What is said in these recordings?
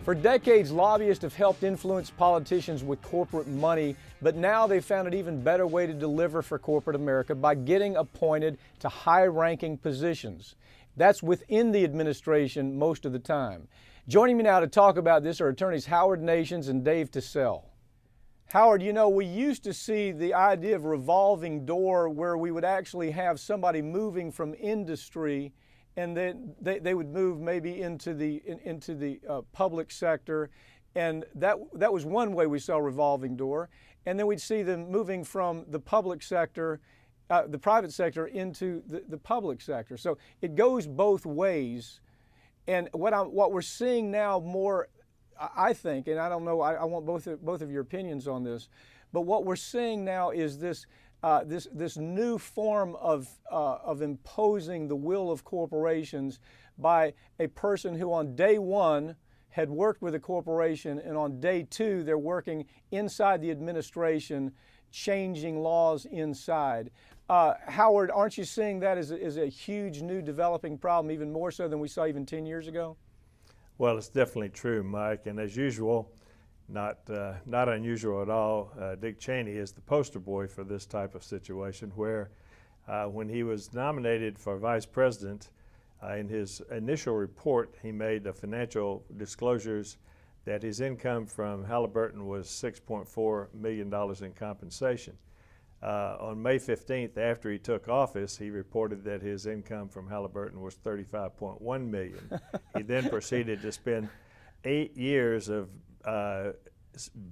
For decades, lobbyists have helped influence politicians with corporate money, but now they've found an even better way to deliver for corporate America by getting appointed to high-ranking positions. That's within the administration most of the time. Joining me now to talk about this are attorneys Howard Nations and Dave Tissell. Howard, you know, we used to see the idea of revolving door where we would actually have somebody moving from industry and then they would move maybe into the public sector, and that was one way we saw revolving door. And then we'd see them moving from the public sector, the private sector, into the public sector. So it goes both ways. And what we're seeing now more, I think, and I don't know, I want both of your opinions on this, but what we're seeing now is this new form of imposing the will of corporations by a person who on day one had worked with a corporation, and on day two they're working inside the administration, changing laws inside. Howard, aren't you seeing that as a huge new developing problem, even more so than we saw even 10 years ago? Well, it's definitely true, Mike, and as usual, not unusual at all, Dick Cheney is the poster boy for this type of situation where when he was nominated for vice president, in his initial report he made the financial disclosures that his income from Halliburton was $6.4 million in compensation. On May 15th, after he took office, he reported that his income from Halliburton was $35.1 million. He then proceeded to spend 8 years of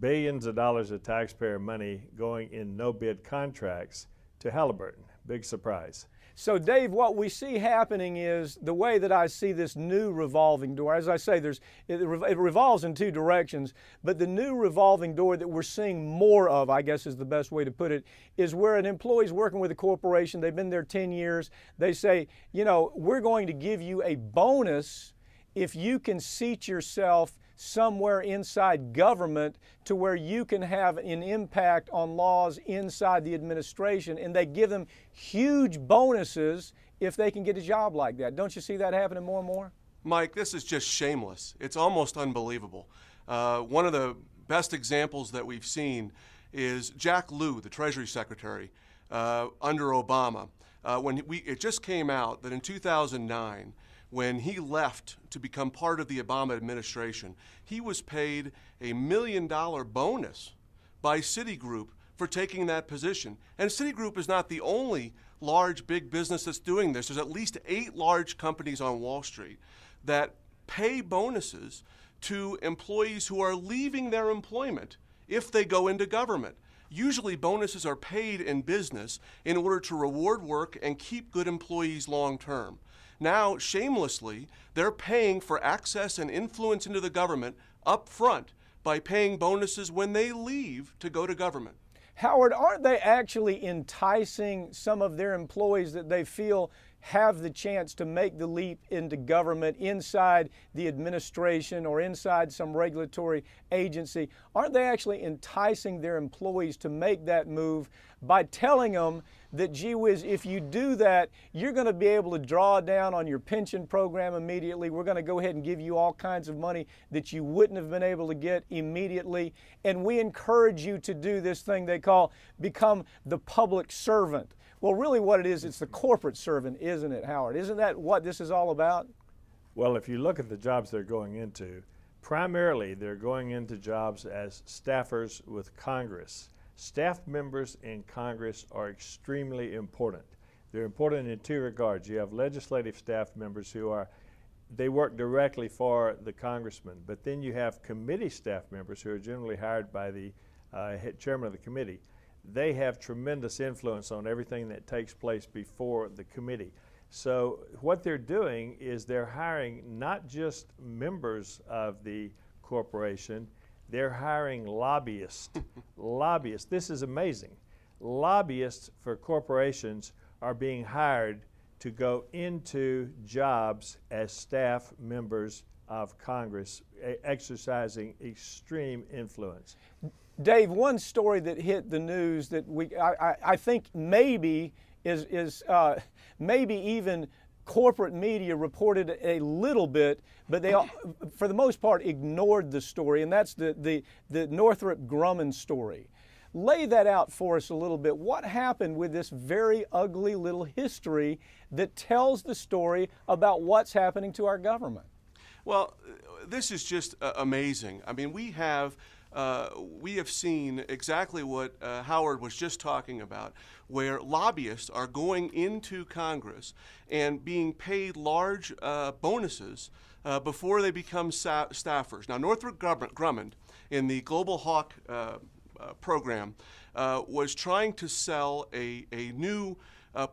billions of dollars of taxpayer money going in no-bid contracts to Halliburton. Big surprise. So, Dave, what we see happening is the way that I see this new revolving door. As I say, it revolves in two directions, but the new revolving door that we're seeing more of, I guess is the best way to put it, is where an employee's working with a corporation. They've been there 10 years. They say, you know, we're going to give you a bonus if you can seat yourself somewhere inside government to where you can have an impact on laws inside the administration, and they give them huge bonuses if they can get a job like that. Don't you see that happening more and more? Mike, this is just shameless. It's almost unbelievable. One of the best examples that we've seen is Jack Lew, the Treasury Secretary, under Obama. It just came out that in 2009, when he left to become part of the Obama administration, he was paid a $1 million bonus by Citigroup for taking that position. And Citigroup is not the only large big business that's doing this. There's at least 8 large companies on Wall Street that pay bonuses to employees who are leaving their employment if they go into government. Usually bonuses are paid in business in order to reward work and keep good employees long term. Now, shamelessly, they're paying for access and influence into the government up front by paying bonuses when they leave to go to government. Howard, aren't they actually enticing some of their employees that they feel have the chance to make the leap into government inside the administration or inside some regulatory agency? Aren't they actually enticing their employees to make that move by telling them that, gee whiz, if you do that, you're going to be able to draw down on your pension program immediately. We're going to go ahead and give you all kinds of money that you wouldn't have been able to get immediately. And we encourage you to do this thing they call become the public servant. Well, really what it is, it's the corporate servant, isn't it, Howard? Isn't that what this is all about? Well, if you look at the jobs they're going into, primarily they're going into jobs as staffers with Congress. Staff members in Congress are extremely important. They're important in two regards. You have legislative staff members they work directly for the congressman, but then you have committee staff members who are generally hired by the chairman of the committee. They have tremendous influence on everything that takes place before the committee. So what they're doing is they're hiring not just members of the corporation, they're hiring lobbyists. Lobbyists, this is amazing. Lobbyists for corporations are being hired to go into jobs as staff members of Congress, exercising extreme influence. Dave, one story that hit the news that I think maybe is maybe even corporate media reported a little bit, but they, for the most part, ignored the story, and that's the Northrop Grumman story. Lay that out for us a little bit. What happened with this very ugly little history that tells the story about what's happening to our government? Well, this is just amazing. I mean, we have seen exactly what Howard was just talking about, where lobbyists are going into Congress and being paid large bonuses before they become staffers. Now, Northrop Grumman, in the Global Hawk program, was trying to sell a new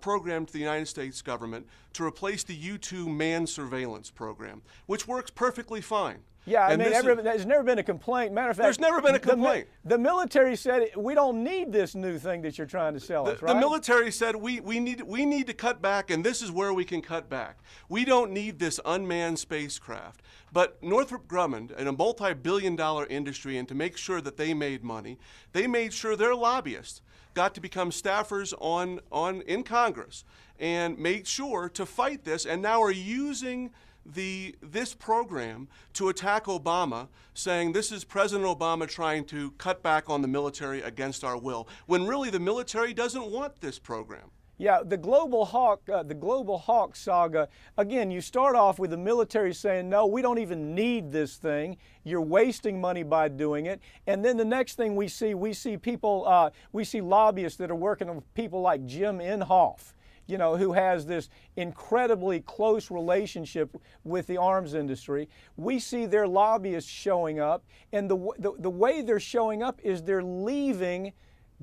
program to the United States government to replace the U-2 manned surveillance program, which works perfectly fine. Yeah, I mean, there's never been a complaint. Matter of fact, there's never been a complaint. The military said, we don't need this new thing that you're trying to sell us, right? The military said, we need to cut back, and this is where we can cut back. We don't need this unmanned spacecraft. But Northrop Grumman, in a multi-billion-dollar industry, and to make sure that they made money, they made sure their lobbyists got to become staffers in Congress and made sure to fight this, and now are using this program to attack Obama, saying this is President Obama trying to cut back on the military against our will, when really the military doesn't want this program. Yeah, the Global Hawk saga, again, you start off with the military saying, no, we don't even need this thing. You're wasting money by doing it. And then the next thing we see people, we see lobbyists that are working with people like Jim Inhofe, you know, who has this incredibly close relationship with the arms industry. We see their lobbyists showing up, and the way they're showing up is they're leaving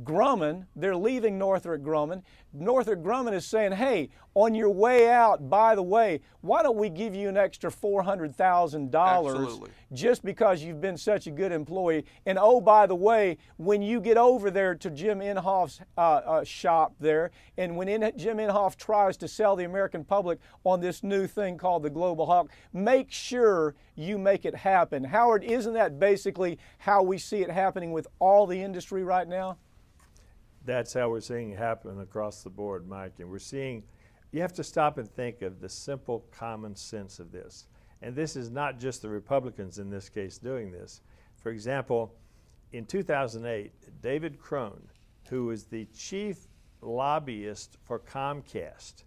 Grumman, they're leaving Northrop Grumman. Northrop Grumman is saying, hey, on your way out, by the way, why don't we give you an extra $400,000 just because you've been such a good employee? And oh, by the way, when you get over there to Jim Inhofe's shop there, and when Jim Inhofe tries to sell the American public on this new thing called the Global Hawk, make sure you make it happen. Howard, isn't that basically how we see it happening with all the industry right now? That's how we're seeing it happen across the board, Mike. And we're seeing, you have to stop and think of the simple common sense of this. And this is not just the Republicans in this case doing this. For example, in 2008, David Crone, who was the chief lobbyist for Comcast,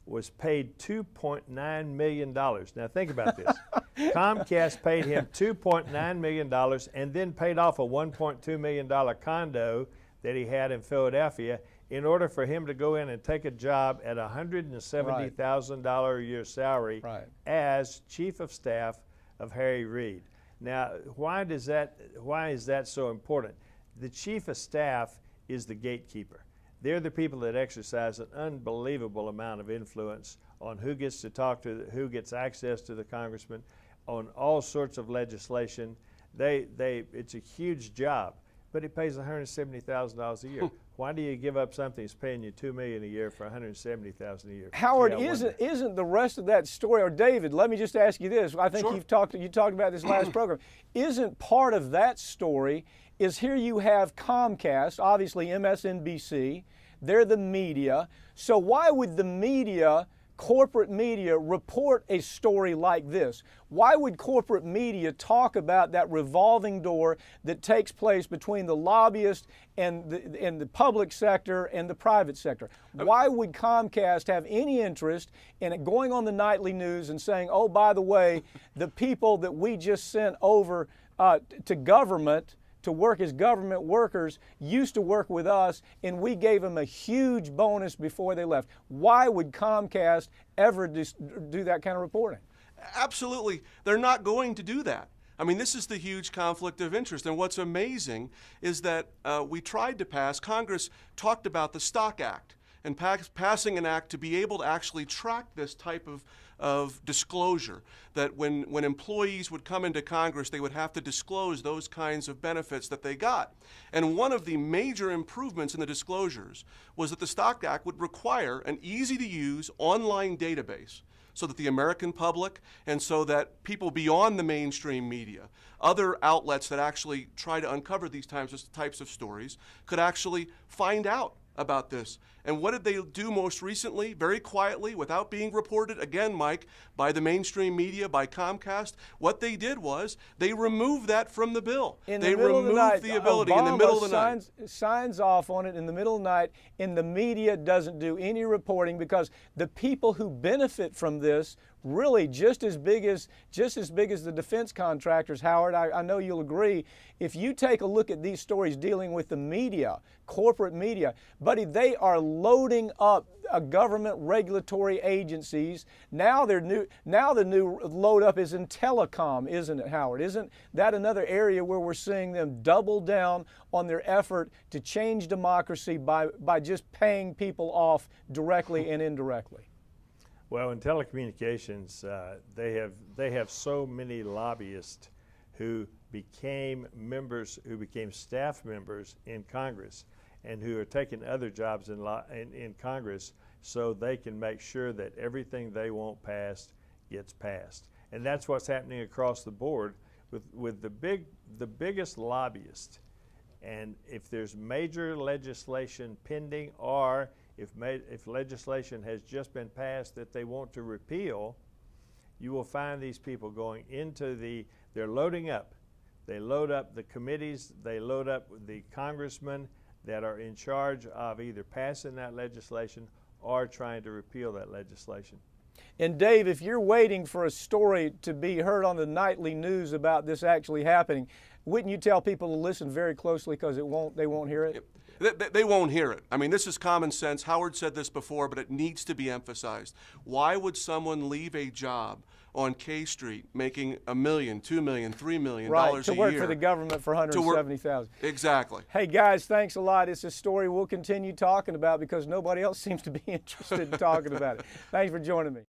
was paid $2.9 million. Now think about this. Comcast paid him $2.9 million and then paid off a $1.2 million condo that he had in Philadelphia in order for him to go in and take a job at a $170,000 a year salary as chief of staff of Harry Reid. Now, why is that so important? The chief of staff is the gatekeeper. They're the people that exercise an unbelievable amount of influence on who gets to talk to, who gets access to the congressman, on all sorts of legislation. It's a huge job. But it pays $170,000 a year. Why do you give up something that's paying you $2 million a year for $170,000 a year? Howard, isn't the rest of that story, or David, let me just ask you this. I think you talked about this last program. Isn't part of that story is here you have Comcast, obviously MSNBC, they're the media. So why would the media, corporate media, report a story like this? Why would corporate media talk about that revolving door that takes place between the lobbyist and the public sector and the private sector? Why would Comcast have any interest in it going on the nightly news and saying, oh, by the way, the people that we just sent over to government to work as government workers used to work with us, and we gave them a huge bonus before they left? Why would Comcast ever do that kind of reporting? Absolutely. They're not going to do that. I mean, this is the huge conflict of interest. And what's amazing is that Congress talked about the Stock Act and passing an act to be able to actually track this type of disclosure, that when employees would come into Congress, they would have to disclose those kinds of benefits that they got. And one of the major improvements in the disclosures was that the Stock Act would require an easy-to-use online database so that the American public and so that people beyond the mainstream media, other outlets that actually try to uncover these types of stories, could actually find out about this And what did they do most recently? Very quietly, without being reported, again, Mike, by the mainstream media, by Comcast, what they did was they removed that from the bill. They removed the ability in the middle of the night. Signs off on it in the middle of the night, and the media doesn't do any reporting, because the people who benefit from this really just as big as the defense contractors, Howard. I know you'll agree. If you take a look at these stories dealing with the media, corporate media, buddy, they are loading up government regulatory agencies. Now the new load up is in telecom, isn't it, Howard? Isn't that another area where we're seeing them double down on their effort to change democracy by just paying people off directly and indirectly? Well, in telecommunications, they have so many lobbyists who became staff members in Congress, and who are taking other jobs in Congress so they can make sure that everything they want passed gets passed. And that's what's happening across the board with the biggest lobbyist. And if there's major legislation pending, or if legislation has just been passed that they want to repeal, you will find these people going into they're loading up. They load up the committees, they load up the congressmen that are in charge of either passing that legislation or trying to repeal that legislation. And Dave, if you're waiting for a story to be heard on the nightly news about this actually happening, wouldn't you tell people to listen very closely, because they won't hear it? They won't hear it. I mean, this is common sense. Howard said this before, but it needs to be emphasized. Why would someone leave a job on K Street making $1 million, $2 million, $3 million a year? To work for the government for $170,000. Exactly. Hey guys, thanks a lot. It's a story we'll continue talking about, because nobody else seems to be interested in talking about it. Thanks for joining me.